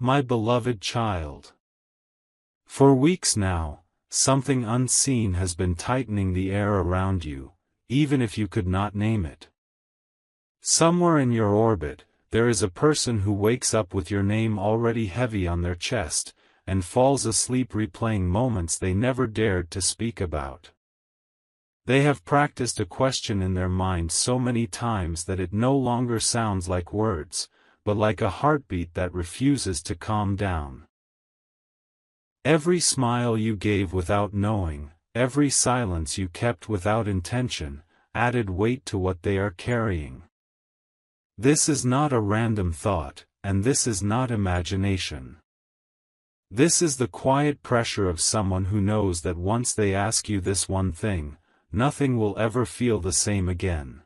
My beloved child. For weeks now, something unseen has been tightening the air around you, even if you could not name it. Somewhere in your orbit, there is a person who wakes up with your name already heavy on their chest, and falls asleep replaying moments they never dared to speak about. They have practiced a question in their mind so many times that it no longer sounds like words, but like a heartbeat that refuses to calm down. Every smile you gave without knowing, every silence you kept without intention, added weight to what they are carrying. This is not a random thought, and this is not imagination. This is the quiet pressure of someone who knows that once they ask you this one thing, nothing will ever feel the same again.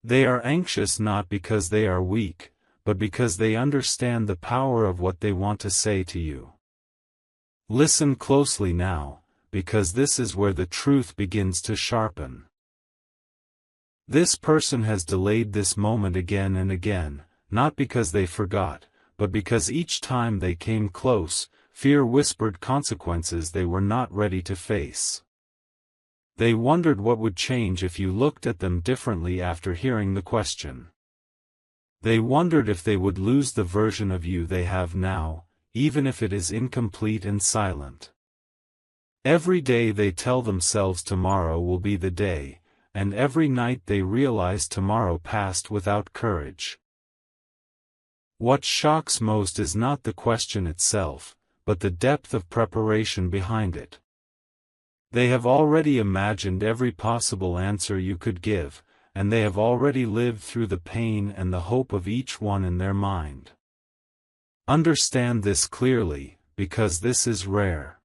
They are anxious not because they are weak, but because they understand the power of what they want to say to you. Listen closely now, because this is where the truth begins to sharpen. This person has delayed this moment again and again, not because they forgot, but because each time they came close, fear whispered consequences they were not ready to face. They wondered what would change if you looked at them differently after hearing the question. They wondered if they would lose the version of you they have now, even if it is incomplete and silent. Every day they tell themselves tomorrow will be the day, and every night they realize tomorrow passed without courage. What shocks most is not the question itself, but the depth of preparation behind it. They have already imagined every possible answer you could give, and they have already lived through the pain and the hope of each one in their mind. Understand this clearly, because this is rare.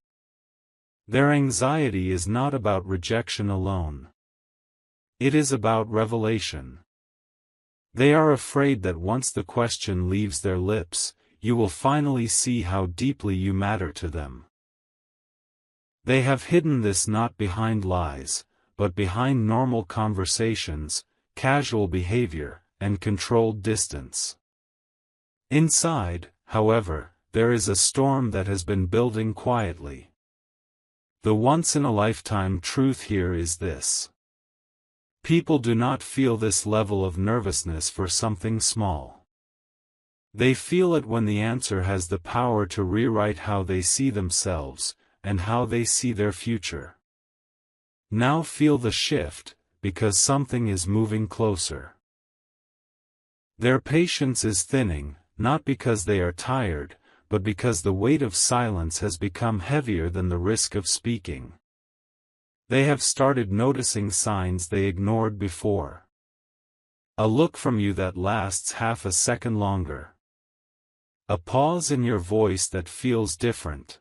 Their anxiety is not about rejection alone. It is about revelation. They are afraid that once the question leaves their lips, you will finally see how deeply you matter to them. They have hidden this not behind lies, but behind normal conversations, casual behavior, and controlled distance. Inside, however, there is a storm that has been building quietly. The once-in-a-lifetime truth here is this. People do not feel this level of nervousness for something small. They feel it when the answer has the power to rewrite how they see themselves, and how they see their future. Now feel the shift, because something is moving closer. Their patience is thinning, not because they are tired, but because the weight of silence has become heavier than the risk of speaking. They have started noticing signs they ignored before. A look from you that lasts half a second longer. A pause in your voice that feels different.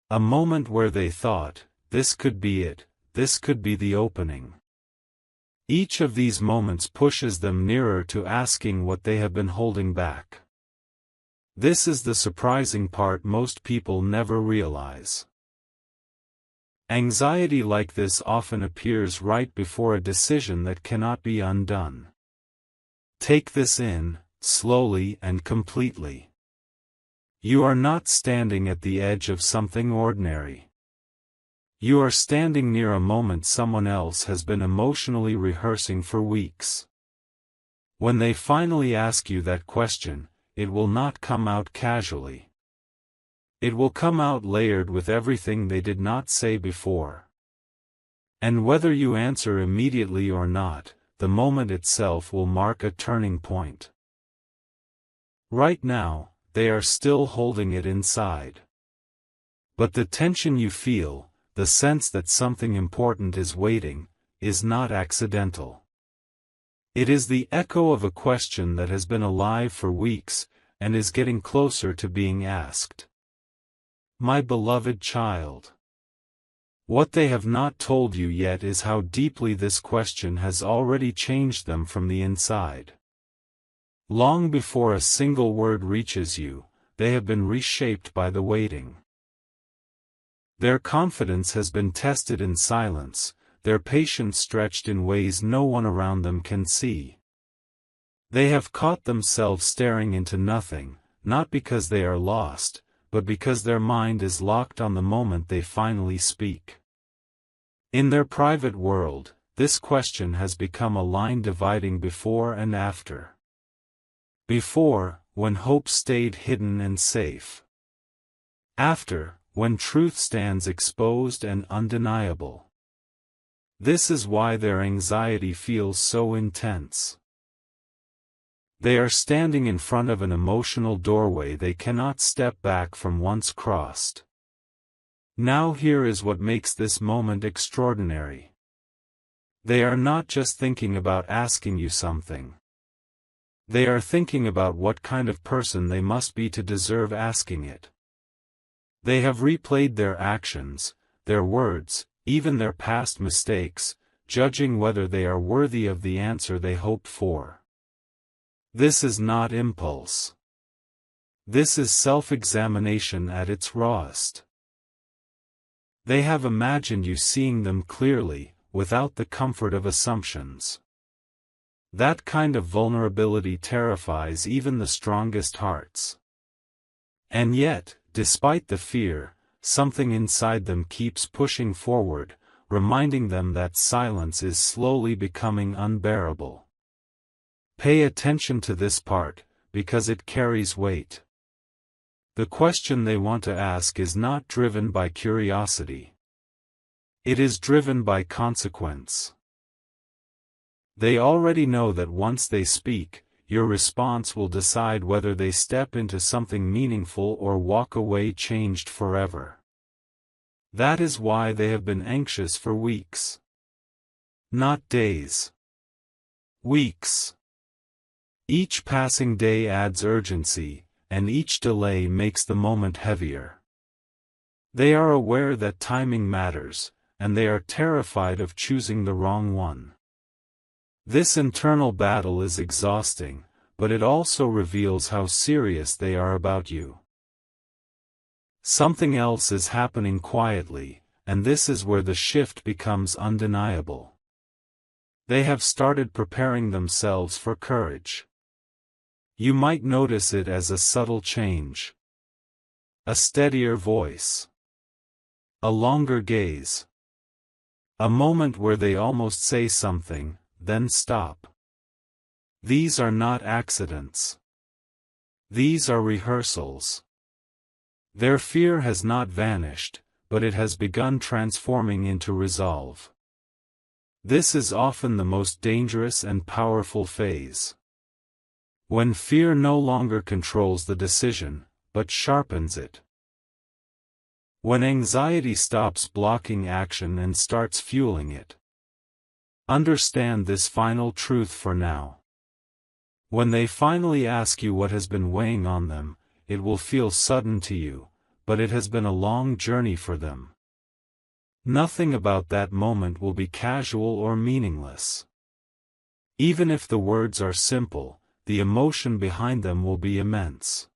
A moment where they thought, this could be it, this could be the opening. Each of these moments pushes them nearer to asking what they have been holding back. This is the surprising part most people never realize. Anxiety like this often appears right before a decision that cannot be undone. Take this in, slowly and completely. You are not standing at the edge of something ordinary. You are standing near a moment someone else has been emotionally rehearsing for weeks. When they finally ask you that question, it will not come out casually. It will come out layered with everything they did not say before. And whether you answer immediately or not, the moment itself will mark a turning point. Right now, they are still holding it inside. But the tension you feel, the sense that something important is waiting, is not accidental. It is the echo of a question that has been alive for weeks, and is getting closer to being asked. My beloved child. What they have not told you yet is how deeply this question has already changed them from the inside. Long before a single word reaches you, they have been reshaped by the waiting. Their confidence has been tested in silence, their patience stretched in ways no one around them can see. They have caught themselves staring into nothing, not because they are lost, but because their mind is locked on the moment they finally speak. In their private world, this question has become a line dividing before and after. Before, when hope stayed hidden and safe. After, when truth stands exposed and undeniable. This is why their anxiety feels so intense. They are standing in front of an emotional doorway they cannot step back from once crossed. Now here is what makes this moment extraordinary. They are not just thinking about asking you something. They are thinking about what kind of person they must be to deserve asking it. They have replayed their actions, their words, even their past mistakes, judging whether they are worthy of the answer they hope for. This is not impulse. This is self-examination at its rawest. They have imagined you seeing them clearly, without the comfort of assumptions. That kind of vulnerability terrifies even the strongest hearts. And yet, despite the fear, something inside them keeps pushing forward, reminding them that silence is slowly becoming unbearable. Pay attention to this part, because it carries weight. The question they want to ask is not driven by curiosity. It is driven by consequence. They already know that once they speak, your response will decide whether they step into something meaningful or walk away changed forever. That is why they have been anxious for weeks. Not days. Weeks. Each passing day adds urgency, and each delay makes the moment heavier. They are aware that timing matters, and they are terrified of choosing the wrong one. This internal battle is exhausting, but it also reveals how serious they are about you. Something else is happening quietly, and this is where the shift becomes undeniable. They have started preparing themselves for courage. You might notice it as a subtle change. A steadier voice. A longer gaze. A moment where they almost say something, then stop. These are not accidents. These are rehearsals. Their fear has not vanished, but it has begun transforming into resolve. This is often the most dangerous and powerful phase. When fear no longer controls the decision, but sharpens it. When anxiety stops blocking action and starts fueling it. Understand this final truth for now. When they finally ask you what has been weighing on them, it will feel sudden to you, but it has been a long journey for them. Nothing about that moment will be casual or meaningless. Even if the words are simple, the emotion behind them will be immense.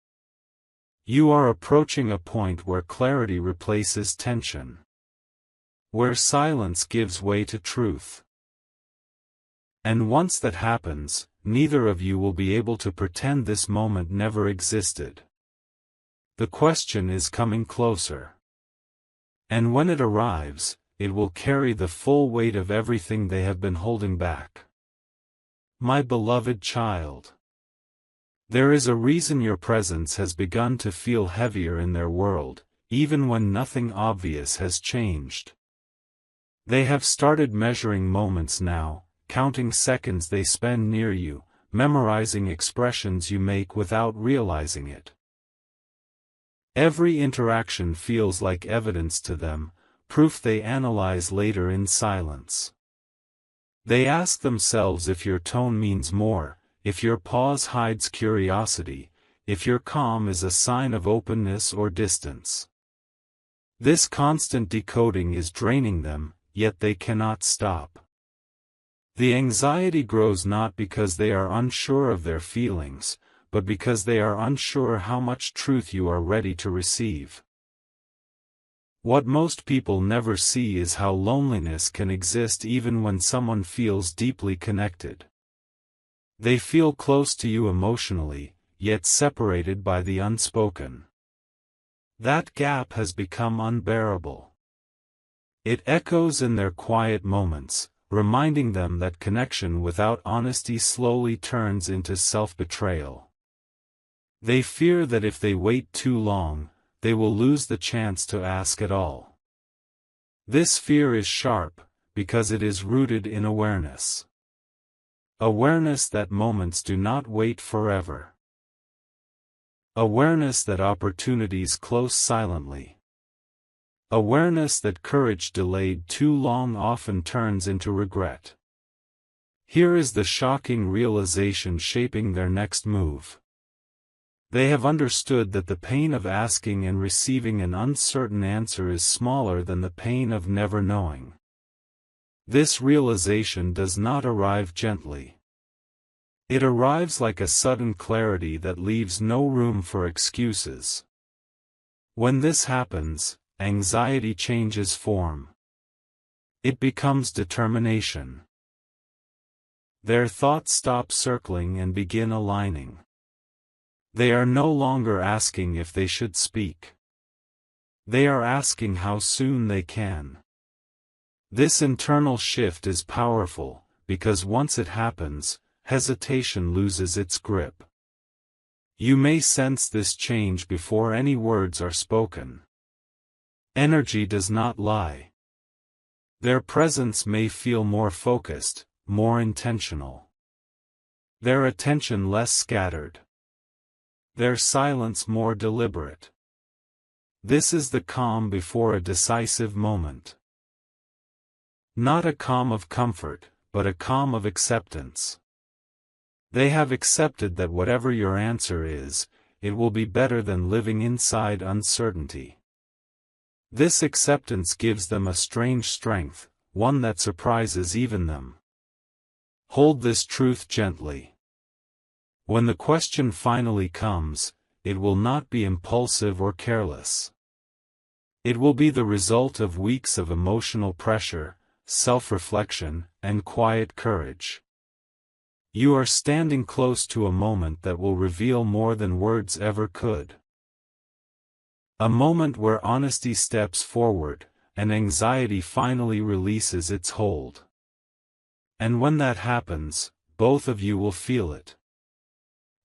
You are approaching a point where clarity replaces tension. Where silence gives way to truth. And once that happens, neither of you will be able to pretend this moment never existed. The question is coming closer. And when it arrives, it will carry the full weight of everything they have been holding back. My beloved child. There is a reason your presence has begun to feel heavier in their world, even when nothing obvious has changed. They have started measuring moments now, counting seconds they spend near you, memorizing expressions you make without realizing it. Every interaction feels like evidence to them, proof they analyze later in silence. They ask themselves if your tone means more, if your pause hides curiosity, if your calm is a sign of openness or distance. This constant decoding is draining them, yet they cannot stop. The anxiety grows not because they are unsure of their feelings, but because they are unsure how much truth you are ready to receive. What most people never see is how loneliness can exist even when someone feels deeply connected. They feel close to you emotionally, yet separated by the unspoken. That gap has become unbearable. It echoes in their quiet moments, reminding them that connection without honesty slowly turns into self-betrayal. They fear that if they wait too long, they will lose the chance to ask at all. This fear is sharp, because it is rooted in awareness. Awareness that moments do not wait forever. Awareness that opportunities close silently. Awareness that courage delayed too long often turns into regret. Here is the shocking realization shaping their next move. They have understood that the pain of asking and receiving an uncertain answer is smaller than the pain of never knowing. This realization does not arrive gently. It arrives like a sudden clarity that leaves no room for excuses. When this happens, anxiety changes form. It becomes determination. Their thoughts stop circling and begin aligning. They are no longer asking if they should speak. They are asking how soon they can. This internal shift is powerful, because once it happens, hesitation loses its grip. You may sense this change before any words are spoken. Energy does not lie. Their presence may feel more focused, more intentional. Their attention less scattered. Their silence more deliberate. This is the calm before a decisive moment. Not a calm of comfort, but a calm of acceptance. They have accepted that whatever your answer is, it will be better than living inside uncertainty. This acceptance gives them a strange strength, one that surprises even them. Hold this truth gently. When the question finally comes, it will not be impulsive or careless. It will be the result of weeks of emotional pressure, self-reflection, and quiet courage. You are standing close to a moment that will reveal more than words ever could. A moment where honesty steps forward, and anxiety finally releases its hold. And when that happens, both of you will feel it.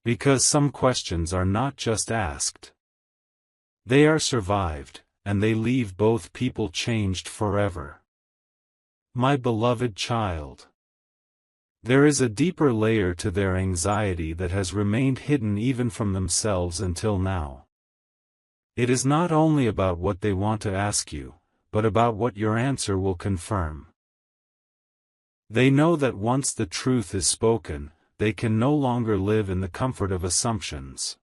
Because some questions are not just asked. They are survived, and they leave both people changed forever. My beloved child. There is a deeper layer to their anxiety that has remained hidden even from themselves until now. It is not only about what they want to ask you, but about what your answer will confirm. They know that once the truth is spoken, they can no longer live in the comfort of assumptions.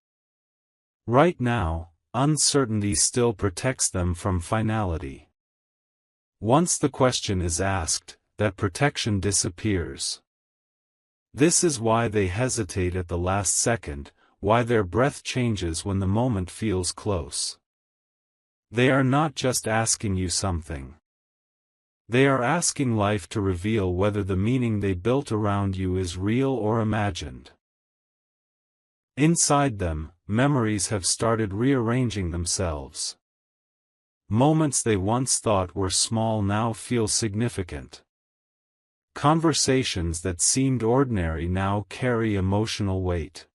Right now, uncertainty still protects them from finality. Once the question is asked, that protection disappears. This is why they hesitate at the last second, why their breath changes when the moment feels close. They are not just asking you something. They are asking life to reveal whether the meaning they built around you is real or imagined. Inside them, memories have started rearranging themselves. Moments they once thought were small now feel significant. Conversations that seemed ordinary now carry emotional weight.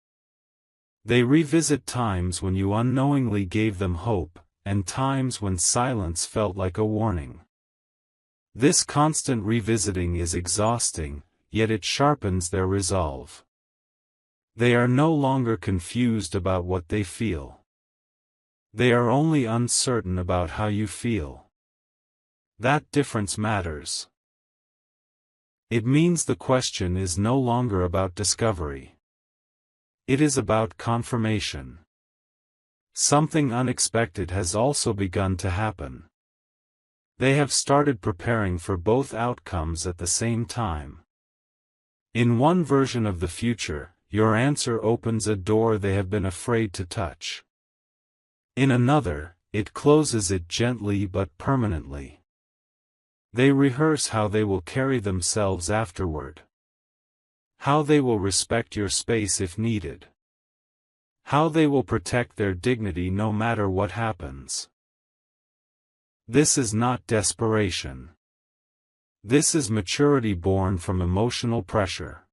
They revisit times when you unknowingly gave them hope, and times when silence felt like a warning. This constant revisiting is exhausting, yet it sharpens their resolve. They are no longer confused about what they feel. They are only uncertain about how you feel. That difference matters. It means the question is no longer about discovery. It is about confirmation. Something unexpected has also begun to happen. They have started preparing for both outcomes at the same time. In one version of the future, your answer opens a door they have been afraid to touch. In another, it closes it gently but permanently. They rehearse how they will carry themselves afterward. How they will respect your space if needed. How they will protect their dignity no matter what happens. This is not desperation. This is maturity born from emotional pressure.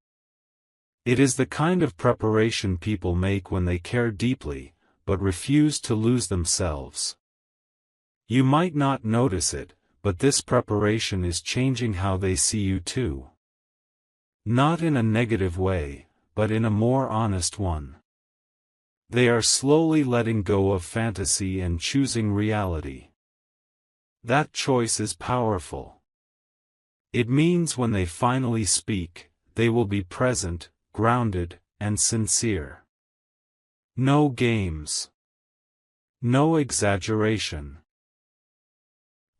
It is the kind of preparation people make when they care deeply, but refuse to lose themselves. You might not notice it, but this preparation is changing how they see you too. Not in a negative way, but in a more honest one. They are slowly letting go of fantasy and choosing reality. That choice is powerful. It means when they finally speak, they will be present, grounded, and sincere. No games. No exaggeration.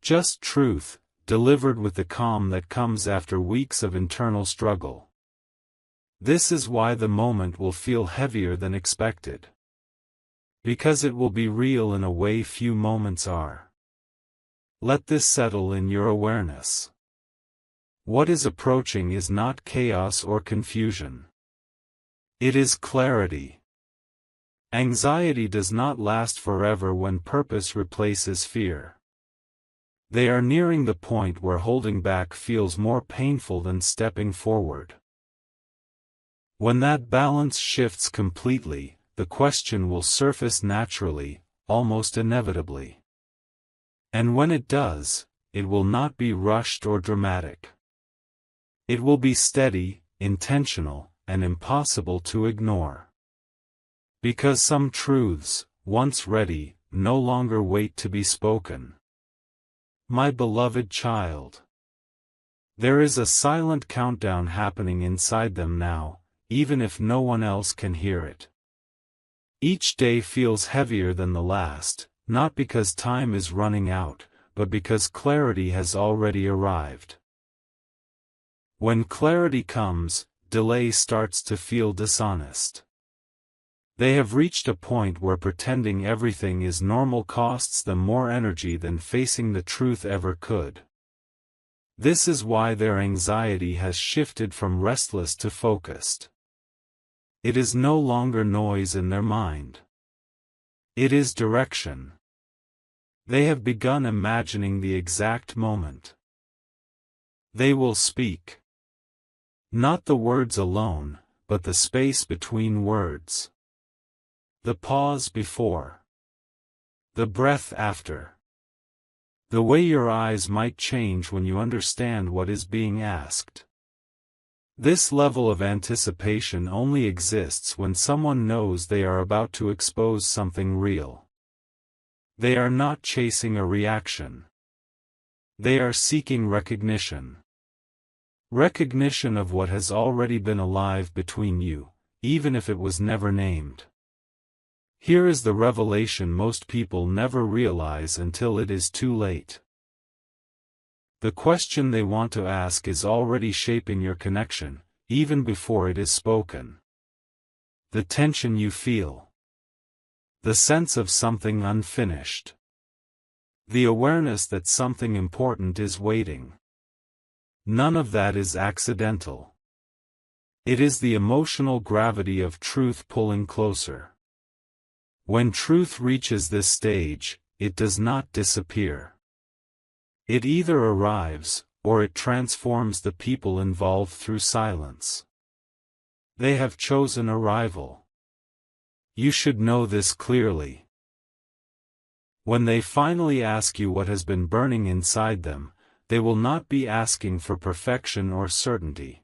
Just truth, delivered with the calm that comes after weeks of internal struggle. This is why the moment will feel heavier than expected. Because it will be real in a way few moments are. Let this settle in your awareness. What is approaching is not chaos or confusion. It is clarity. Anxiety does not last forever when purpose replaces fear. They are nearing the point where holding back feels more painful than stepping forward. When that balance shifts completely, the question will surface naturally, almost inevitably. And when it does, it will not be rushed or dramatic. It will be steady, intentional, and impossible to ignore. Because some truths, once ready, no longer wait to be spoken. My beloved child. There is a silent countdown happening inside them now, even if no one else can hear it. Each day feels heavier than the last, not because time is running out, but because clarity has already arrived. When clarity comes, delay starts to feel dishonest. They have reached a point where pretending everything is normal costs them more energy than facing the truth ever could. This is why their anxiety has shifted from restless to focused. It is no longer noise in their mind. It is direction. They have begun imagining the exact moment. They will speak. Not the words alone, but the space between words. The pause before. The breath after. The way your eyes might change when you understand what is being asked. This level of anticipation only exists when someone knows they are about to expose something real. They are not chasing a reaction. They are seeking recognition. Recognition of what has already been alive between you, even if it was never named. Here is the revelation most people never realize until it is too late. The question they want to ask is already shaping your connection, even before it is spoken. The tension you feel. The sense of something unfinished. The awareness that something important is waiting. None of that is accidental. It is the emotional gravity of truth pulling closer. When truth reaches this stage, it does not disappear. It either arrives, or it transforms the people involved through silence. They have chosen arrival. You should know this clearly. When they finally ask you what has been burning inside them, they will not be asking for perfection or certainty.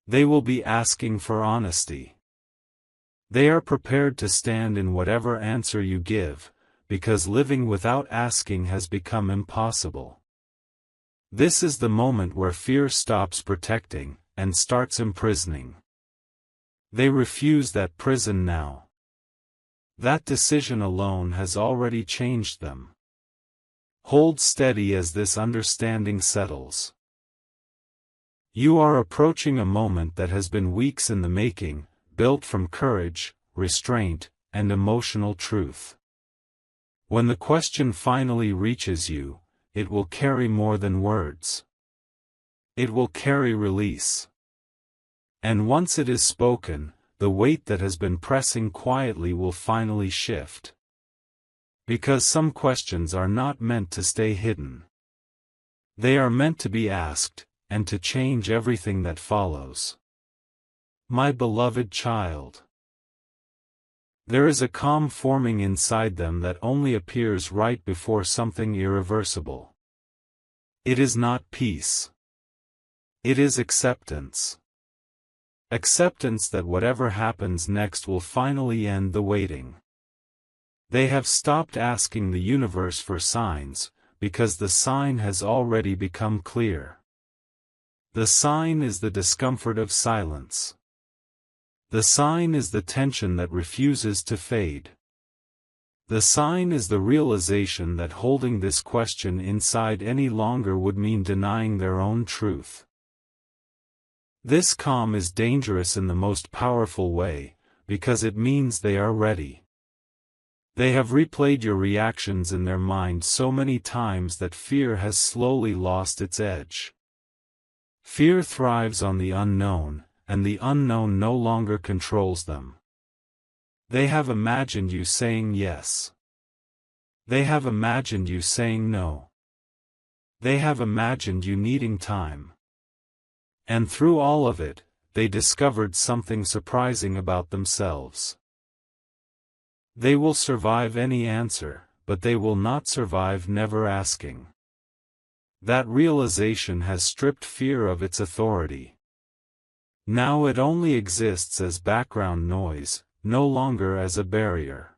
They will be asking for honesty. They are prepared to stand in whatever answer you give, because living without asking has become impossible. This is the moment where fear stops protecting, and starts imprisoning. They refuse that prison now. That decision alone has already changed them. Hold steady as this understanding settles. You are approaching a moment that has been weeks in the making, built from courage, restraint, and emotional truth. When the question finally reaches you, it will carry more than words. It will carry release. And once it is spoken, the weight that has been pressing quietly will finally shift. Because some questions are not meant to stay hidden. They are meant to be asked, and to change everything that follows. My beloved child. There is a calm forming inside them that only appears right before something irreversible. It is not peace. It is acceptance. Acceptance that whatever happens next will finally end the waiting. They have stopped asking the universe for signs, because the sign has already become clear. The sign is the discomfort of silence. The sign is the tension that refuses to fade. The sign is the realization that holding this question inside any longer would mean denying their own truth. This calm is dangerous in the most powerful way, because it means they are ready. They have replayed your reactions in their mind so many times that fear has slowly lost its edge. Fear thrives on the unknown, and the unknown no longer controls them. They have imagined you saying yes. They have imagined you saying no. They have imagined you needing time. And through all of it, they discovered something surprising about themselves. They will survive any answer, but they will not survive never asking. That realization has stripped fear of its authority. Now it only exists as background noise, no longer as a barrier.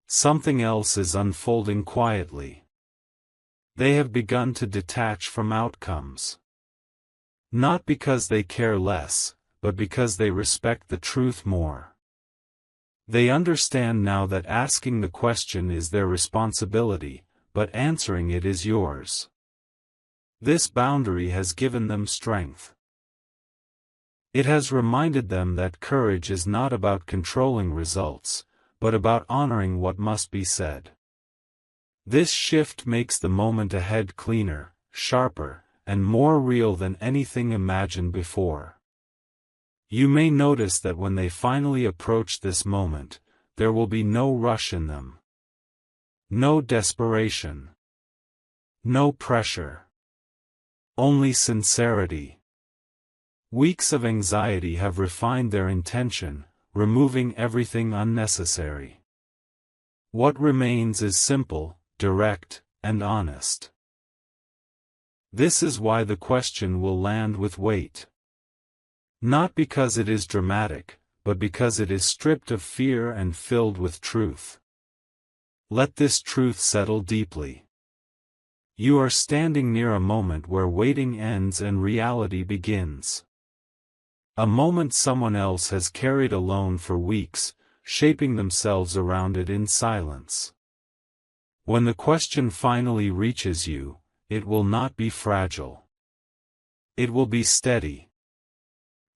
Something else is unfolding quietly. They have begun to detach from outcomes. Not because they care less, but because they respect the truth more. They understand now that asking the question is their responsibility, but answering it is yours. This boundary has given them strength. It has reminded them that courage is not about controlling results, but about honoring what must be said. This shift makes the moment ahead cleaner, sharper, and more real than anything imagined before. You may notice that when they finally approach this moment, there will be no rush in them. No desperation. No pressure. Only sincerity. Weeks of anxiety have refined their intention, removing everything unnecessary. What remains is simple, direct, and honest. This is why the question will land with weight. Not because it is dramatic, but because it is stripped of fear and filled with truth. Let this truth settle deeply. You are standing near a moment where waiting ends and reality begins. A moment someone else has carried alone for weeks, shaping themselves around it in silence. When the question finally reaches you, it will not be fragile. It will be steady.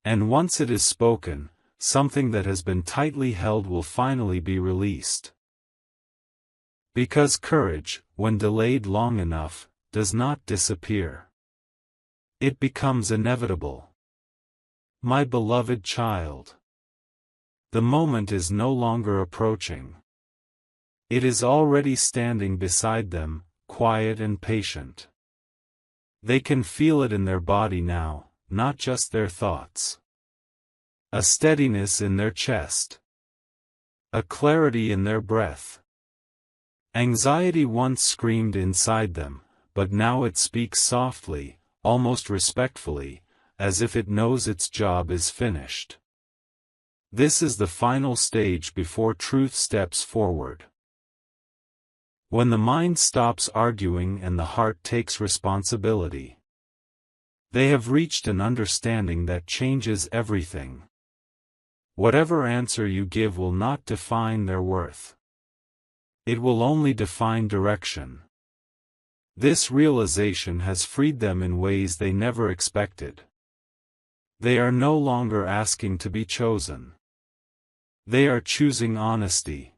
And once it is spoken, something that has been tightly held will finally be released. Because courage, when delayed long enough, does not disappear. It becomes inevitable. My beloved child. The moment is no longer approaching. It is already standing beside them, quiet and patient. They can feel it in their body now, not just their thoughts. A steadiness in their chest. A clarity in their breath. Anxiety once screamed inside them, but now it speaks softly, almost respectfully, as if it knows its job is finished. This is the final stage before truth steps forward. When the mind stops arguing and the heart takes responsibility. They have reached an understanding that changes everything. Whatever answer you give will not define their worth. It will only define direction. This realization has freed them in ways they never expected. They are no longer asking to be chosen. They are choosing honesty.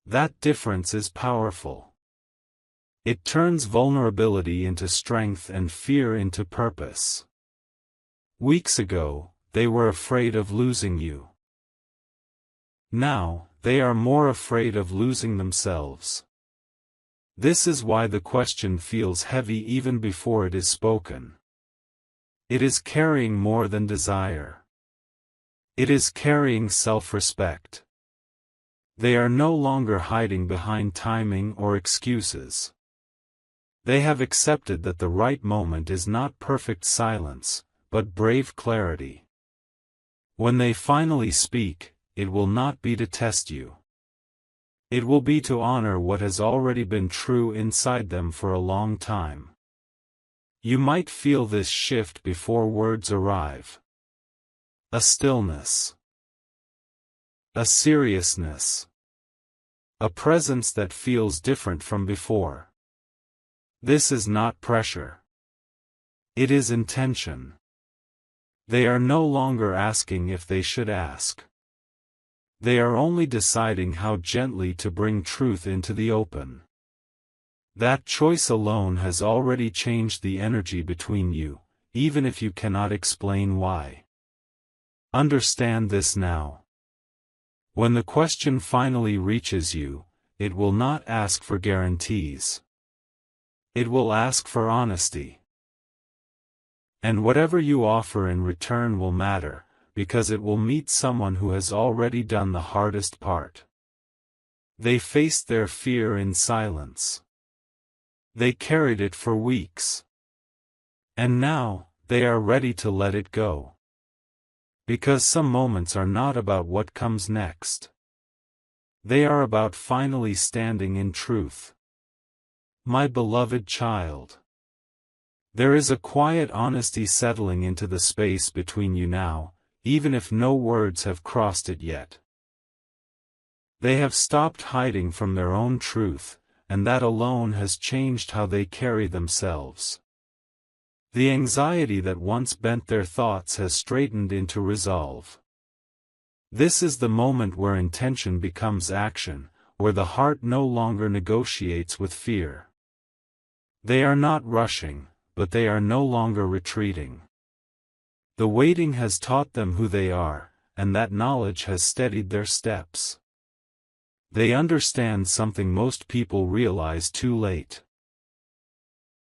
That difference is powerful. It turns vulnerability into strength and fear into purpose. Weeks ago, they were afraid of losing you. Now, they are more afraid of losing themselves. This is why the question feels heavy even before it is spoken. It is carrying more than desire. It is carrying self-respect. They are no longer hiding behind timing or excuses. They have accepted that the right moment is not perfect silence, but brave clarity. When they finally speak, it will not be to test you. It will be to honor what has already been true inside them for a long time. You might feel this shift before words arrive. A stillness. A seriousness. A presence that feels different from before. This is not pressure. It is intention. They are no longer asking if they should ask. They are only deciding how gently to bring truth into the open. That choice alone has already changed the energy between you, even if you cannot explain why. Understand this now. When the question finally reaches you, it will not ask for guarantees. It will ask for honesty. And whatever you offer in return will matter, because it will meet someone who has already done the hardest part. They faced their fear in silence. They carried it for weeks. And now, they are ready to let it go. Because some moments are not about what comes next. They are about finally standing in truth. My beloved child. There is a quiet honesty settling into the space between you now, even if no words have crossed it yet. They have stopped hiding from their own truth, and that alone has changed how they carry themselves. The anxiety that once bent their thoughts has straightened into resolve. This is the moment where intention becomes action, where the heart no longer negotiates with fear. They are not rushing, but they are no longer retreating. The waiting has taught them who they are, and that knowledge has steadied their steps. They understand something most people realize too late.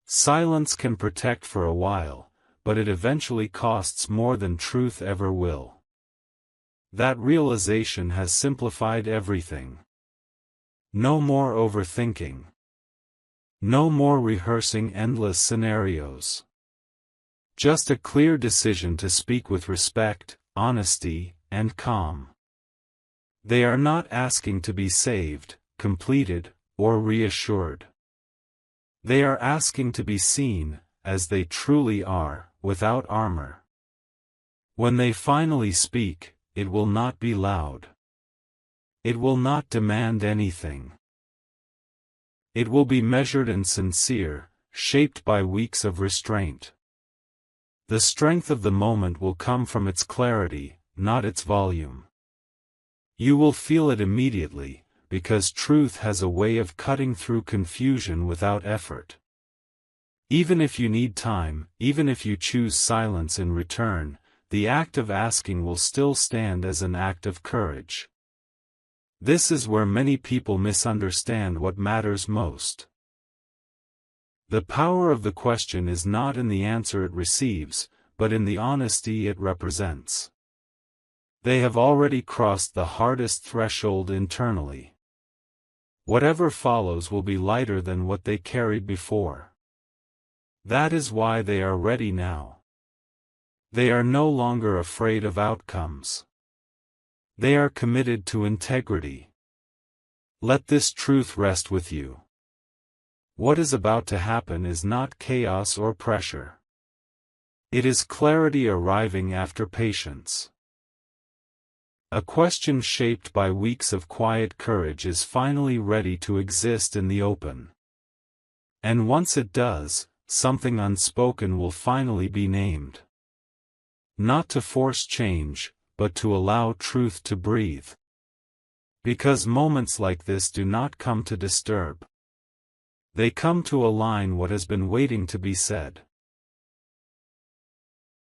Silence can protect for a while, but it eventually costs more than truth ever will. That realization has simplified everything. No more overthinking. No more rehearsing endless scenarios. Just a clear decision to speak with respect, honesty, and calm. They are not asking to be saved, completed, or reassured. They are asking to be seen, as they truly are, without armor. When they finally speak, it will not be loud. It will not demand anything. It will be measured and sincere, shaped by weeks of restraint. The strength of the moment will come from its clarity, not its volume. You will feel it immediately, because truth has a way of cutting through confusion without effort. Even if you need time, even if you choose silence in return, the act of asking will still stand as an act of courage. This is where many people misunderstand what matters most. The power of the question is not in the answer it receives, but in the honesty it represents. They have already crossed the hardest threshold internally. Whatever follows will be lighter than what they carried before. That is why they are ready now. They are no longer afraid of outcomes. They are committed to integrity. Let this truth rest with you. What is about to happen is not chaos or pressure. It is clarity arriving after patience. A question shaped by weeks of quiet courage is finally ready to exist in the open. And once it does, something unspoken will finally be named. Not to force change, but to allow truth to breathe. Because moments like this do not come to disturb. They come to align what has been waiting to be said.